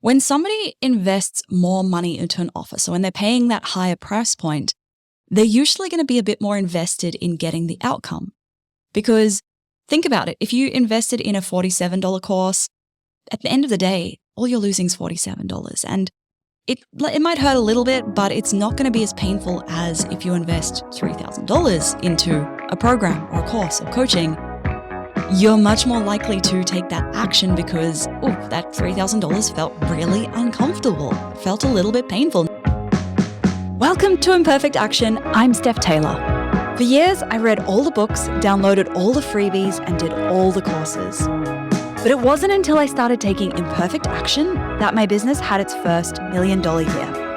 When somebody invests more money into an offer, so when they're paying that higher price point, they're usually going to be a bit more invested in getting the outcome. Because think about it, if you invested in a $47 course, at the end of the day, all you're losing is $47. And it might hurt a little bit, but it's not going to be as painful as if you invest $3,000 into a program or a course or coaching. You're much more likely to take that action because, that $3,000 felt really uncomfortable, felt a little bit painful. Welcome to Imperfect Action. I'm Steph Taylor. For years, I read all the books, downloaded all the freebies, and did all the courses. But it wasn't until I started taking imperfect action that my business had its first $1 million year.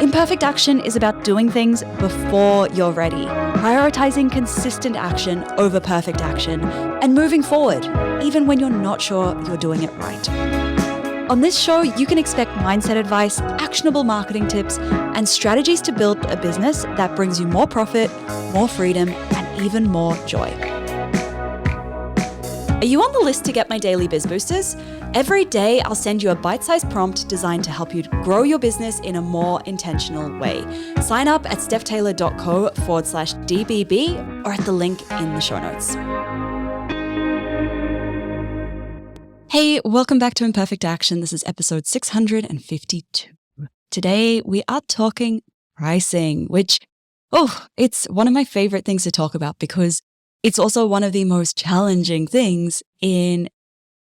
Imperfect action is about doing things before you're ready, prioritizing consistent action over perfect action, and moving forward, even when you're not sure you're doing it right. On this show, you can expect mindset advice, actionable marketing tips, and strategies to build a business that brings you more profit, more freedom, and even more joy. Are you on the list to get my daily Biz Boosters? Every day, I'll send you a bite-sized prompt designed to help you grow your business in a more intentional way. Sign up at stephtaylor.co/DBB or at the link in the show notes. Hey, welcome back to Imperfect Action. This is episode 652. Today, we are talking pricing, which, it's one of my favorite things to talk about because it's also one of the most challenging things in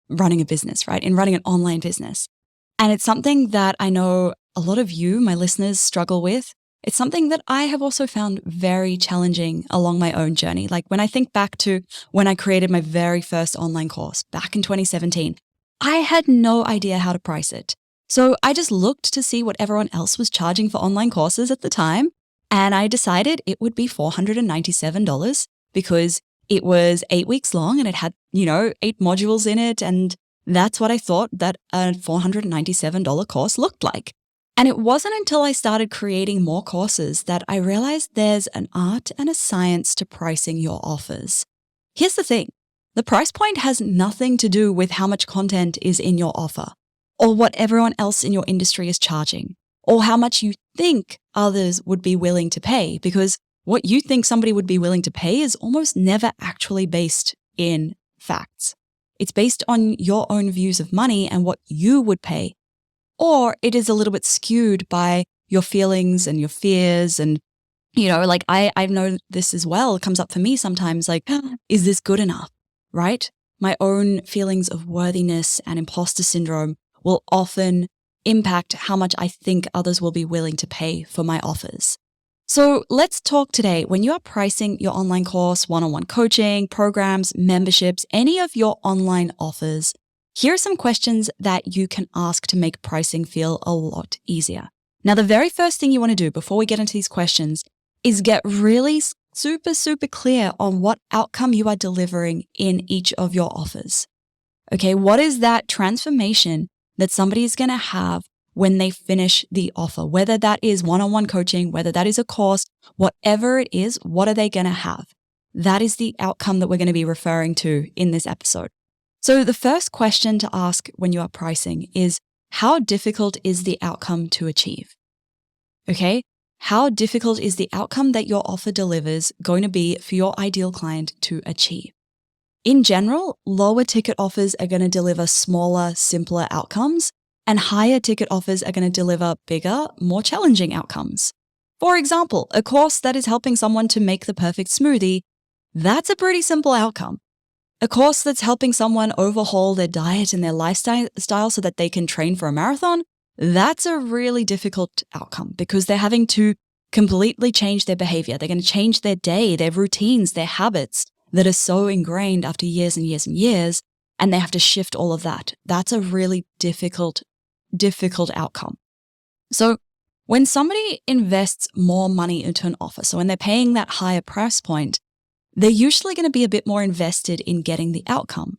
running a business, right? In running an online business. And it's something that I know a lot of you, my listeners, struggle with. It's something that I have also found very challenging along my own journey. Like when I think back to when I created my very first online course back in 2017, I had no idea how to price it. So I just looked to see what everyone else was charging for online courses at the time. And I decided it would be $497 because it was 8 weeks long and it had, 8 modules in it. And that's what I thought that a $497 course looked like. And it wasn't until I started creating more courses that I realized there's an art and a science to pricing your offers. Here's the thing. The price point has nothing to do with how much content is in your offer or what everyone else in your industry is charging or how much you think others would be willing to pay, because what you think somebody would be willing to pay is almost never actually based in facts. It's based on your own views of money and what you would pay. Or it is a little bit skewed by your feelings and your fears. And, I know this as well. It comes up for me sometimes like, is this good enough? Right? My own feelings of worthiness and imposter syndrome will often impact how much I think others will be willing to pay for my offers. So let's talk today. When you are pricing your online course, one-on-one coaching, programs, memberships, any of your online offers, here are some questions that you can ask to make pricing feel a lot easier. Now, the very first thing you want to do before we get into these questions is get really super clear on what outcome you are delivering in each of your offers. Okay, what is that transformation that somebody is going to have when they finish the offer, whether that is one-on-one coaching, whether that is a course, whatever it is, what are they going to have? That is the outcome that we're going to be referring to in this episode. So the first question to ask when you are pricing is, how difficult is the outcome to achieve? Okay, how difficult is the outcome that your offer delivers going to be for your ideal client to achieve? In general, lower ticket offers are going to deliver smaller, simpler outcomes, and higher ticket offers are going to deliver bigger, more challenging outcomes. For example, a course that is helping someone to make the perfect smoothie, that's a pretty simple outcome. A course that's helping someone overhaul their diet and their lifestyle so that they can train for a marathon, that's a really difficult outcome because they're having to completely change their behavior. They're going to change their day, their routines, their habits that are so ingrained after years and years and years, and they have to shift all of that. That's a really difficult outcome. So when somebody invests more money into an offer, so when they're paying that higher price point, they're usually going to be a bit more invested in getting the outcome.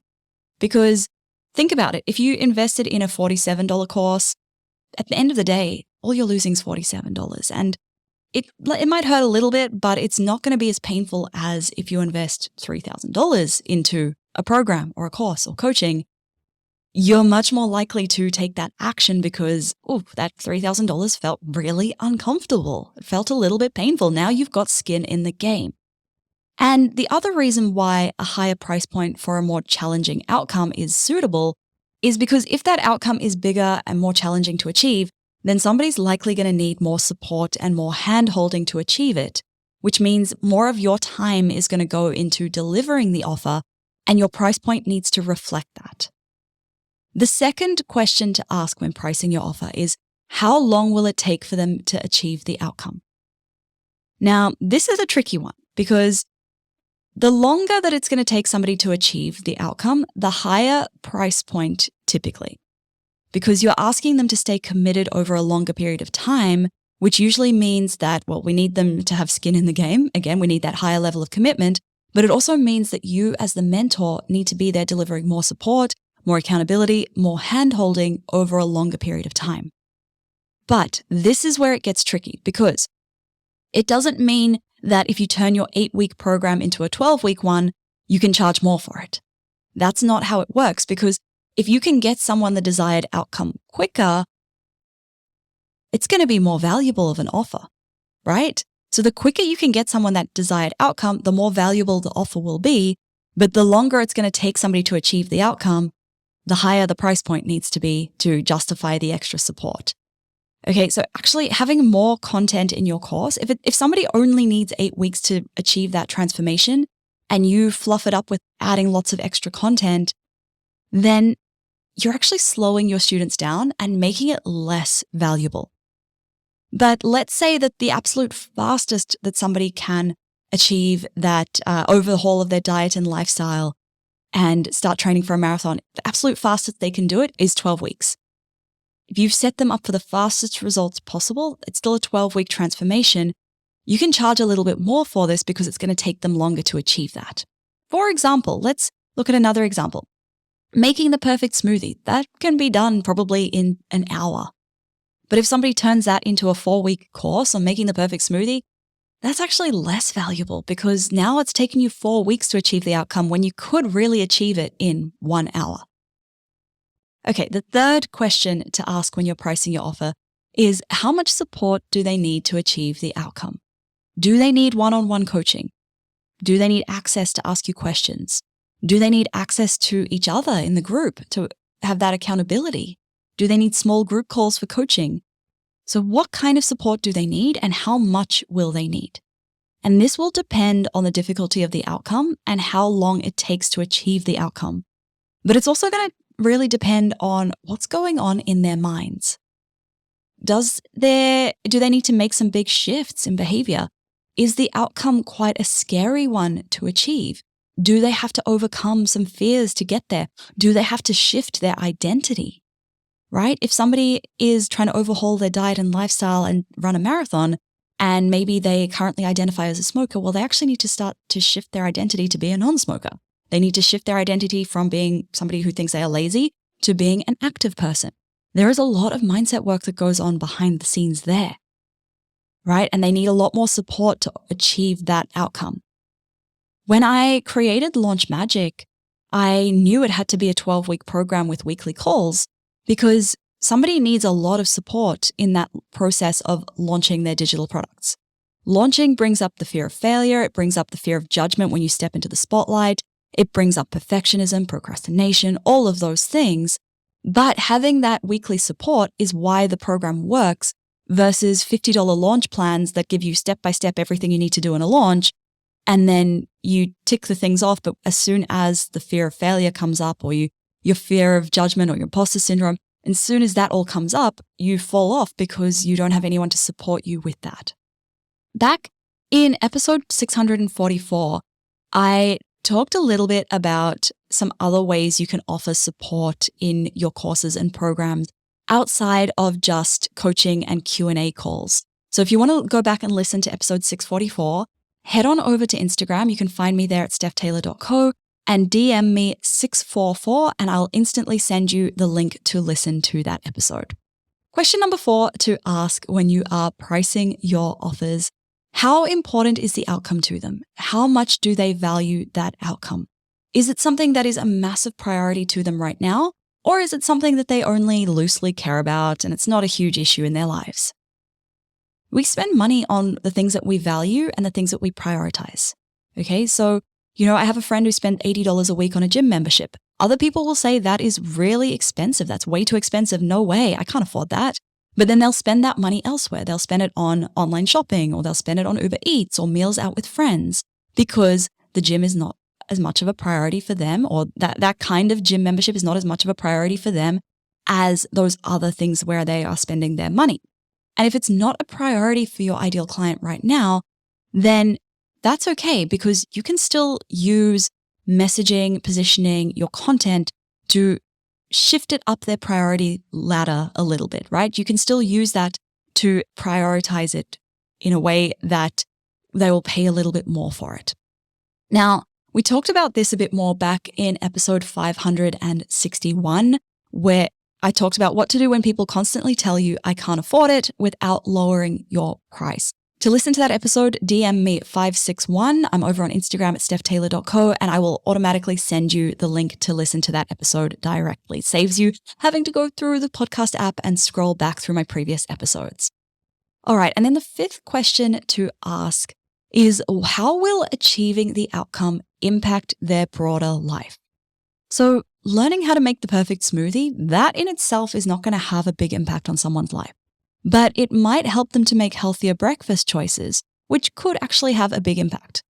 Because think about it. If you invested in a $47 course, at the end of the day, all you're losing is $47. And it might hurt a little bit, but it's not going to be as painful as if you invest $3,000 into a program or a course or coaching. you're much more likely to take that action because, that $3,000 felt really uncomfortable. It felt a little bit painful. Now you've got skin in the game. And the other reason why a higher price point for a more challenging outcome is suitable is because if that outcome is bigger and more challenging to achieve, then somebody's likely going to need more support and more hand-holding to achieve it, which means more of your time is going to go into delivering the offer, and your price point needs to reflect that. The second question to ask when pricing your offer is, how long will it take for them to achieve the outcome? Now, this is a tricky one because the longer that it's going to take somebody to achieve the outcome, the higher price point typically, because you're asking them to stay committed over a longer period of time, which usually means that, we need them to have skin in the game. Again, we need that higher level of commitment, but it also means that you as the mentor need to be there delivering more support, more accountability, more hand-holding over a longer period of time. But this is where it gets tricky because it doesn't mean that if you turn your 8-week program into a 12-week one, you can charge more for it. That's not how it works, because if you can get someone the desired outcome quicker, it's going to be more valuable of an offer, right? So the quicker you can get someone that desired outcome, the more valuable the offer will be. But the longer it's going to take somebody to achieve the outcome, the higher the price point needs to be to justify the extra support. Okay, so actually having more content in your course, if somebody only needs 8 weeks to achieve that transformation and you fluff it up with adding lots of extra content, then you're actually slowing your students down and making it less valuable. But let's say that the absolute fastest that somebody can achieve that overhaul of their diet and lifestyle and start training for a marathon, the absolute fastest they can do it is 12 weeks. If you've set them up for the fastest results possible, it's still a 12-week transformation. You can charge a little bit more for this because it's going to take them longer to achieve that. For example, let's look at another example. Making the perfect smoothie, that can be done probably in an hour. But if somebody turns that into a 4-week course on making the perfect smoothie, that's actually less valuable because now it's taken you 4 weeks to achieve the outcome when you could really achieve it in 1 hour. Okay, the third question to ask when you're pricing your offer is, how much support do they need to achieve the outcome? Do they need one-on-one coaching? Do they need access to ask you questions? Do they need access to each other in the group to have that accountability? Do they need small group calls for coaching? So what kind of support do they need and how much will they need? And this will depend on the difficulty of the outcome and how long it takes to achieve the outcome. But it's also going to really depend on what's going on in their minds. Do they need to make some big shifts in behavior? Is the outcome quite a scary one to achieve? Do they have to overcome some fears to get there? Do they have to shift their identity? Right? If somebody is trying to overhaul their diet and lifestyle and run a marathon, and maybe they currently identify as a smoker, they actually need to start to shift their identity to be a non-smoker. They need to shift their identity from being somebody who thinks they are lazy to being an active person. There is a lot of mindset work that goes on behind the scenes there, right? And they need a lot more support to achieve that outcome. When I created Launch Magic, I knew it had to be a 12-week program with weekly calls because somebody needs a lot of support in that process of launching their digital products. Launching brings up the fear of failure. It brings up the fear of judgment when you step into the spotlight. It brings up perfectionism, procrastination, all of those things. But having that weekly support is why the program works versus $50 launch plans that give you step-by-step everything you need to do in a launch. And then you tick the things off. But as soon as the fear of failure comes up or your fear of judgment or your imposter syndrome, as soon as that all comes up, you fall off because you don't have anyone to support you with that. Back in episode 644, I talked a little bit about some other ways you can offer support in your courses and programs outside of just coaching and Q&A calls. So if you want to go back and listen to episode 644, head on over to Instagram. You can find me there at stephtaylor.co and DM me 644 and I'll instantly send you the link to listen to that episode. Question number 4 to ask when you are pricing your offers: how important is the outcome to them? How much do they value that outcome? Is it something that is a massive priority to them right now? Or is it something that they only loosely care about and it's not a huge issue in their lives? We spend money on the things that we value and the things that we prioritize. Okay, so, I have a friend who spent $80 a week on a gym membership. Other people will say that is really expensive. That's way too expensive. No way, I can't afford that. But then they'll spend that money elsewhere. They'll spend it on online shopping, or they'll spend it on Uber Eats or meals out with friends, because the gym is not as much of a priority for them, or that kind of gym membership is not as much of a priority for them as those other things where they are spending their money. And if it's not a priority for your ideal client right now, then that's okay, because you can still use messaging, positioning, your content to shift it up their priority ladder a little bit, right? You can still use that to prioritize it in a way that they will pay a little bit more for it. Now, we talked about this a bit more back in episode 561, where I talked about what to do when people constantly tell you, I can't afford it, without lowering your price. To listen to that episode, DM me at 561. I'm over on Instagram at stephtaylor.co, and I will automatically send you the link to listen to that episode directly. It saves you having to go through the podcast app and scroll back through my previous episodes. All right, and then the fifth question to ask is, how will achieving the outcome impact their broader life? So learning how to make the perfect smoothie, that in itself is not going to have a big impact on someone's life. But it might help them to make healthier breakfast choices, which could actually have a big impact.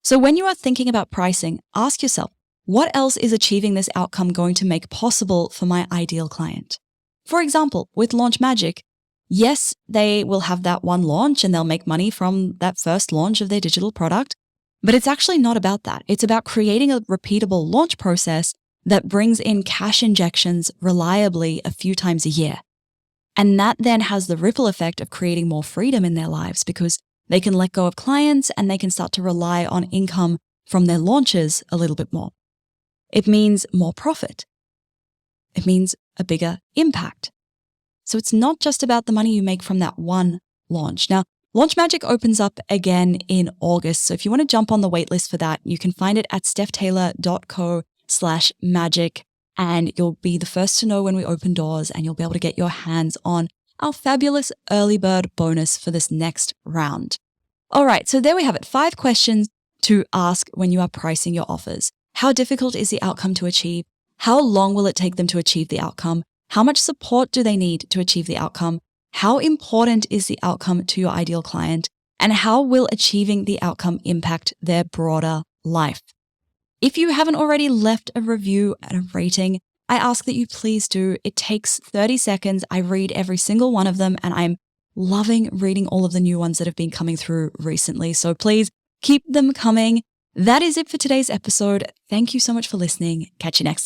So when you are thinking about pricing, ask yourself, what else is achieving this outcome going to make possible for my ideal client? For example, with Launch Magic, yes, they will have that one launch and they'll make money from that first launch of their digital product, but it's actually not about that. It's about creating a repeatable launch process that brings in cash injections reliably a few times a year. And that then has the ripple effect of creating more freedom in their lives, because they can let go of clients and they can start to rely on income from their launches a little bit more. It means more profit. It means a bigger impact. So it's not just about the money you make from that one launch. Now, Launch Magic opens up again in August. So if you want to jump on the waitlist for that, you can find it at stephtaylor.co/magic. And you'll be the first to know when we open doors, and you'll be able to get your hands on our fabulous early bird bonus for this next round. All right, so there we have it. 5 questions to ask when you are pricing your offers. How difficult is the outcome to achieve? How long will it take them to achieve the outcome? How much support do they need to achieve the outcome? How important is the outcome to your ideal client? And how will achieving the outcome impact their broader life? If you haven't already left a review and a rating, I ask that you please do. It takes 30 seconds. I read every single one of them, and I'm loving reading all of the new ones that have been coming through recently. So please keep them coming. That is it for today's episode. Thank you so much for listening. Catch you next time.